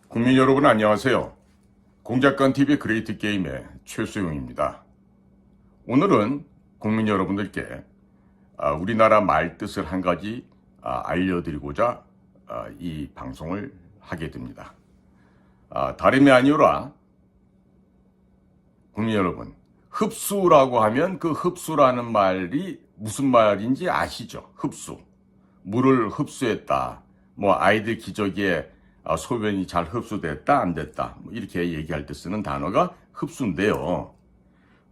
국민 여러분 안녕하세요. 공작관TV 그레이트 게임의 최수용입니다. 오늘은 국민 여러분들께 우리나라 말뜻을 한 가지 알려드리고자 이 방송을 하게 됩니다. 다름이 아니라 국민 여러분, 흡수라고 하면 그 흡수라는 말이 무슨 말인지 아시죠? 흡수. 물을 흡수했다. 아이들 기저귀에 소변이 잘 흡수됐다 안 됐다 이렇게 얘기할 때 쓰는 단어가 흡수인데요.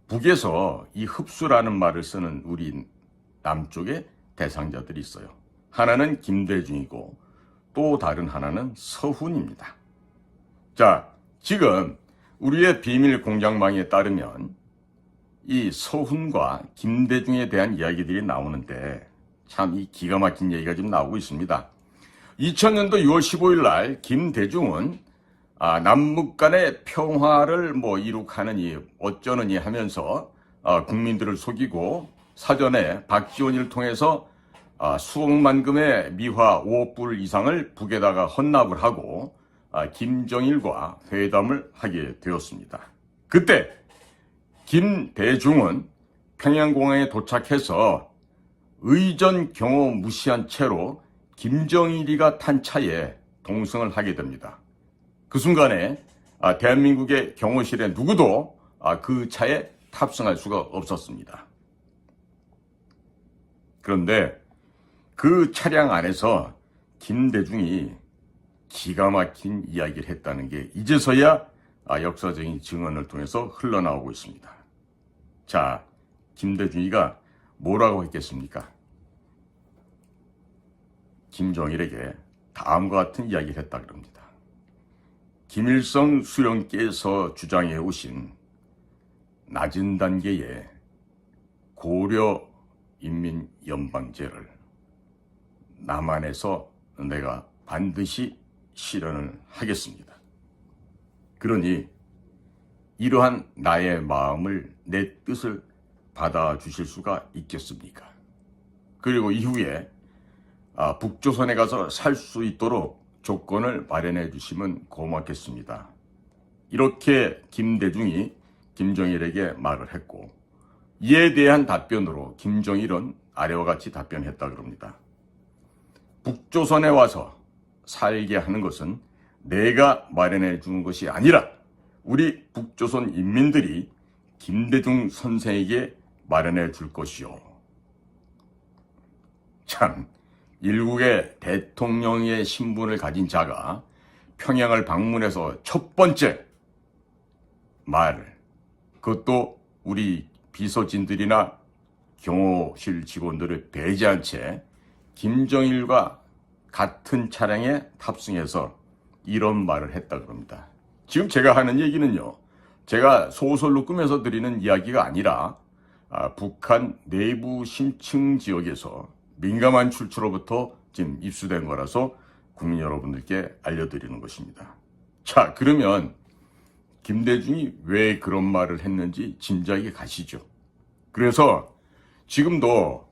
북에서 이 흡수라는 말을 쓰는 우리 남쪽에 대상자들이 있어요. 하나는 김대중이고 또 다른 하나는 서훈입니다. 자, 지금 우리의 비밀 공작망에 따르면 이 서훈과 김대중에 대한 이야기들이 나오는데 참 이 기가 막힌 얘기가 지금 나오고 있습니다. 2000년도 6월 15일 날 김대중은 남북 간의 평화를 이룩하느니 어쩌느니 하면서 국민들을 속이고 사전에 박지원을 통해서 수억만 금의 미화 5억 불 이상을 북에다가 헌납을 하고 김정일과 회담을 하게 되었습니다. 그때 김대중은 평양공항에 도착해서 의전 경호 무시한 채로 김정일이가 탄 차에 동승을 하게 됩니다. 그 순간에 대한민국의 경호실에 누구도 그 차에 탑승할 수가 없었습니다. 그런데 그 차량 안에서 김대중이 기가 막힌 이야기를 했다는 게 이제서야 역사적인 증언을 통해서 흘러나오고 있습니다. 자, 김대중이가 뭐라고 했겠습니까? 김정일에게 다음과 같은 이야기를 했다 그럽니다. 김일성 수령께서 주장해 오신 낮은 단계의 고려인민연방제를 남한에서 내가 반드시 실현을 하겠습니다. 그러니 이러한 나의 마음을 내 뜻을 받아주실 수가 있겠습니까? 그리고 이후에 북조선에 가서 살 수 있도록 조건을 마련해 주시면 고맙겠습니다. 이렇게 김대중이 김정일에게 말을 했고 이에 대한 답변으로 김정일은 아래와 같이 답변했다 그럽니다. 북조선에 와서 살게 하는 것은 내가 마련해 주는 것이 아니라 우리 북조선 인민들이 김대중 선생에게 마련해 줄 것이요. 참, 일국의 대통령의 신분을 가진 자가 평양을 방문해서 첫 번째 말을, 그것도 우리 비서진들이나 경호실 직원들을 배제한 채 김정일과 같은 차량에 탑승해서 이런 말을 했다 그럽니다. 지금 제가 하는 얘기는요, 제가 소설로 꾸며서 드리는 이야기가 아니라 북한 내부 심층 지역에서 민감한 출처로부터 지금 입수된 거라서 국민 여러분들께 알려드리는 것입니다. 자, 그러면 김대중이 왜 그런 말을 했는지 짐작이 가시죠. 그래서 지금도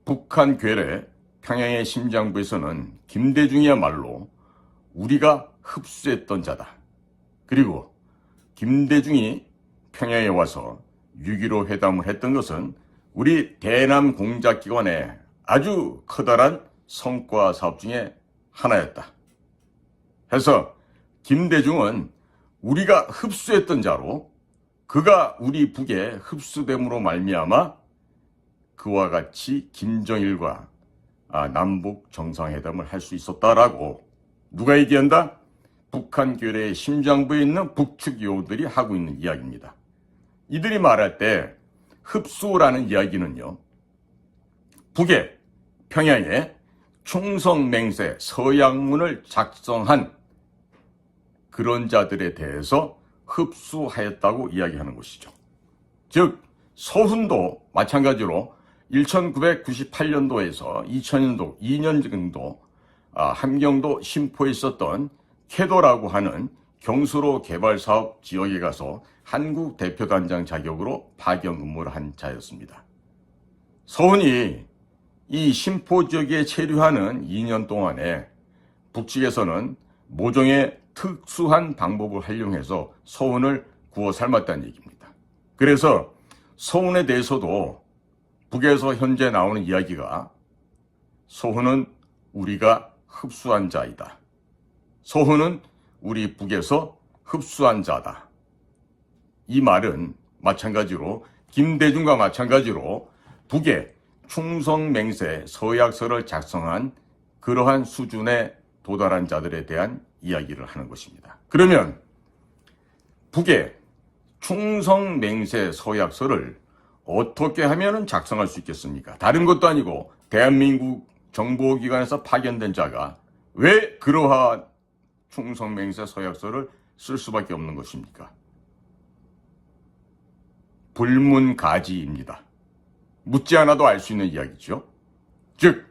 북한 괴뢰 평양의 심장부에서는 김대중이야말로 우리가 흡수했던 자다. 그리고 김대중이 평양에 와서 6.15 회담을 했던 것은 우리 대남 공작기관의 아주 커다란 성과 사업 중에 하나였다. 해서 김대중은 우리가 흡수했던 자로 그가 우리 북에 흡수됨으로 말미암아 그와 같이 김정일과 남북 정상회담을 할 수 있었다라고 누가 얘기한다? 북한 괴뢰의 심장부에 있는 북측 요들이 하고 있는 이야기입니다. 이들이 말할 때 흡수라는 이야기는요, 북에 평양에 충성맹세 서양문을 작성한 그런 자들에 대해서 흡수하였다고 이야기하는 것이죠. 즉 서훈도 마찬가지로 1998년도에서 2000년도 2년 정도 함경도 심포에 있었던 캐도라고 하는 경수로 개발사업 지역에 가서 한국 대표단장 자격으로 파견 근무를 한 자였습니다. 서훈이 이 심포 지역에 체류하는 2년 동안에 북측에서는 모종의 특수한 방법을 활용해서 서훈을 구워 삶았다는 얘기입니다. 그래서 서훈에 대해서도 북에서 현재 나오는 이야기가 서훈은 우리가 흡수한 자이다. 서훈은 우리 북에서 흡수한 자다. 이 말은 마찬가지로 김대중과 마찬가지로 북의 충성맹세 서약서를 작성한 그러한 수준에 도달한 자들에 대한 이야기를 하는 것입니다. 그러면 북의 충성맹세 서약서를 어떻게 하면 작성할 수 있겠습니까? 다른 것도 아니고 대한민국 정보기관에서 파견된 자가 왜 그러한 충성맹세 서약서를 쓸 수밖에 없는 것입니까? 불문가지입니다. 묻지 않아도 알 수 있는 이야기죠. 즉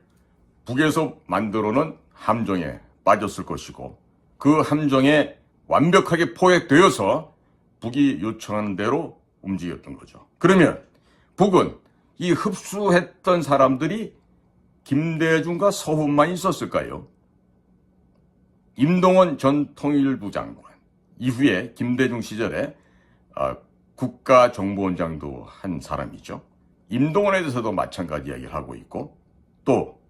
북에서 만들어놓은 함정에 빠졌을 것이고 그 함정에 완벽하게 포획되어서 북이 요청하는 대로 움직였던 거죠. 그러면 북은 이 흡수했던 사람들이 김대중과 서훈만 있었을까요? 임동원 전 통일부 장관, 이후에 김대중 시절에 국가정보원장도 한 사람이죠. 임동원에 대해서도 마찬가지 이야기를 하고 있고, 또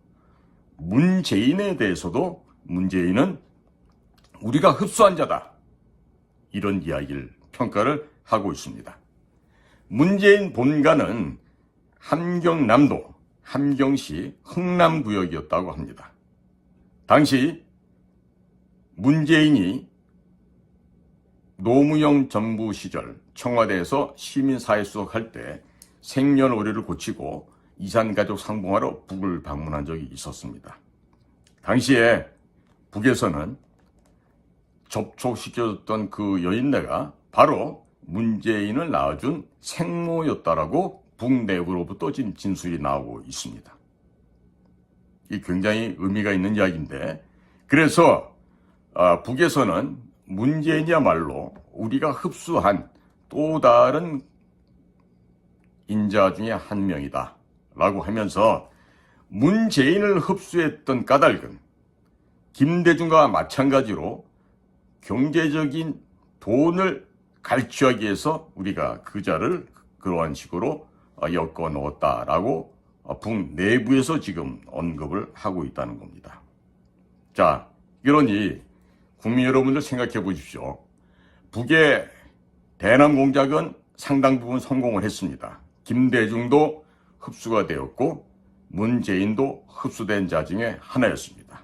문재인에 대해서도 문재인은 우리가 흡수한 자다, 이런 이야기를 평가를 하고 있습니다. 문재인 본가는 함경남도 함경시 흥남구역이었다고 합니다. 당시 문재인이 노무현 정부 시절 청와대에서 시민사회수석 할 때 생년월일을 고치고 이산가족 상봉하러 북을 방문한 적이 있었습니다. 당시에 북에서는 접촉시켜줬던 그 여인네가 바로 문재인을 낳아준 생모였다라고 북 내부로부터 진술이 나오고 있습니다. 이 굉장히 의미가 있는 이야기인데, 그래서 북에서는 문재인이야말로 우리가 흡수한 또 다른 인자 중에 한 명이다 라고 하면서 문재인을 흡수했던 까닭은 김대중과 마찬가지로 경제적인 돈을 갈취하기 위해서 우리가 그 자를 그러한 식으로 엮어 넣었다라고 북 내부에서 지금 언급을 하고 있다는 겁니다. 자, 그러니 국민 여러분들 생각해 보십시오. 북의 대남 공작은 상당 부분 성공을 했습니다. 김대중도 흡수가 되었고 문재인도 흡수된 자 중에 하나였습니다.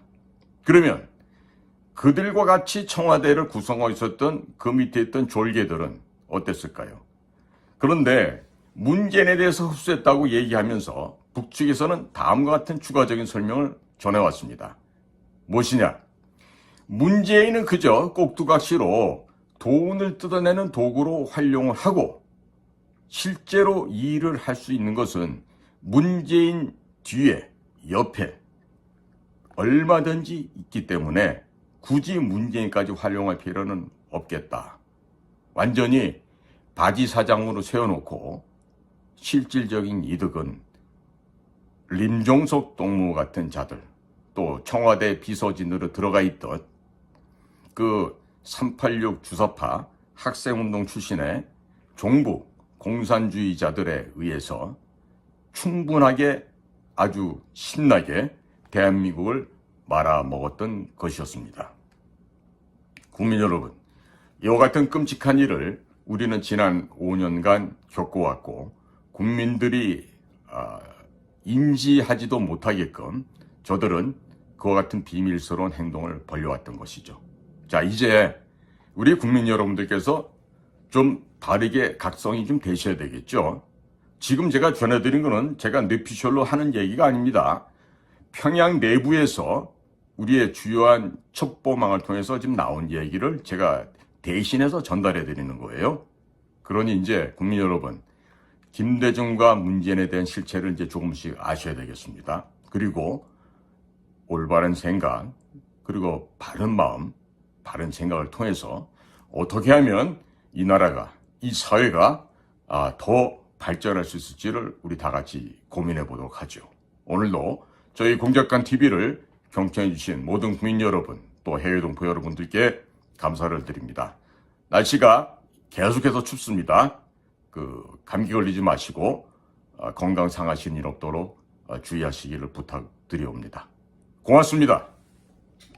그러면 그들과 같이 청와대를 구성하고 있었던 그 밑에 있던 졸개들은 어땠을까요? 그런데 문재인에 대해서 흡수했다고 얘기하면서 북측에서는 다음과 같은 추가적인 설명을 전해왔습니다. 무엇이냐? 문재인은 그저 꼭두각시로 돈을 뜯어내는 도구로 활용을 하고 실제로 이 일을 할 수 있는 것은 문재인 뒤에 옆에 얼마든지 있기 때문에 굳이 문재인까지 활용할 필요는 없겠다. 완전히 바지 사장으로 세워놓고 실질적인 이득은 림종석 동무 같은 자들, 또 청와대 비서진으로 들어가 있던 그 386 주사파 학생운동 출신의 종북 공산주의자들에 의해서 충분하게 아주 신나게 대한민국을 말아먹었던 것이었습니다. 국민 여러분, 이와 같은 끔찍한 일을 우리는 지난 5년간 겪어왔고 국민들이 인지하지도 못하게끔 저들은 그와 같은 비밀스러운 행동을 벌여왔던 것이죠. 자, 이제 우리 국민 여러분들께서 좀 다르게 각성이 좀 되셔야 되겠죠. 지금 제가 전해드린 거는 제가 뇌피셜로 하는 얘기가 아닙니다. 평양 내부에서 우리의 주요한 첩보망을 통해서 지금 나온 얘기를 제가 대신해서 전달해 드리는 거예요. 그러니 이제 국민 여러분, 김대중과 문재인에 대한 실체를 이제 조금씩 아셔야 되겠습니다. 그리고 올바른 생각, 그리고 바른 마음, 바른 생각을 통해서 어떻게 하면 이 나라가, 이 사회가 더 발전할 수 있을지를 우리 다 같이 고민해 보도록 하죠. 오늘도 저희 공작관 TV를 경청해 주신 모든 국민 여러분, 또 해외 동포 여러분들께 감사를 드립니다. 날씨가 계속해서 춥습니다. 감기 걸리지 마시고 건강 상하신 일 없도록 주의하시기를 부탁드리옵니다. 고맙습니다.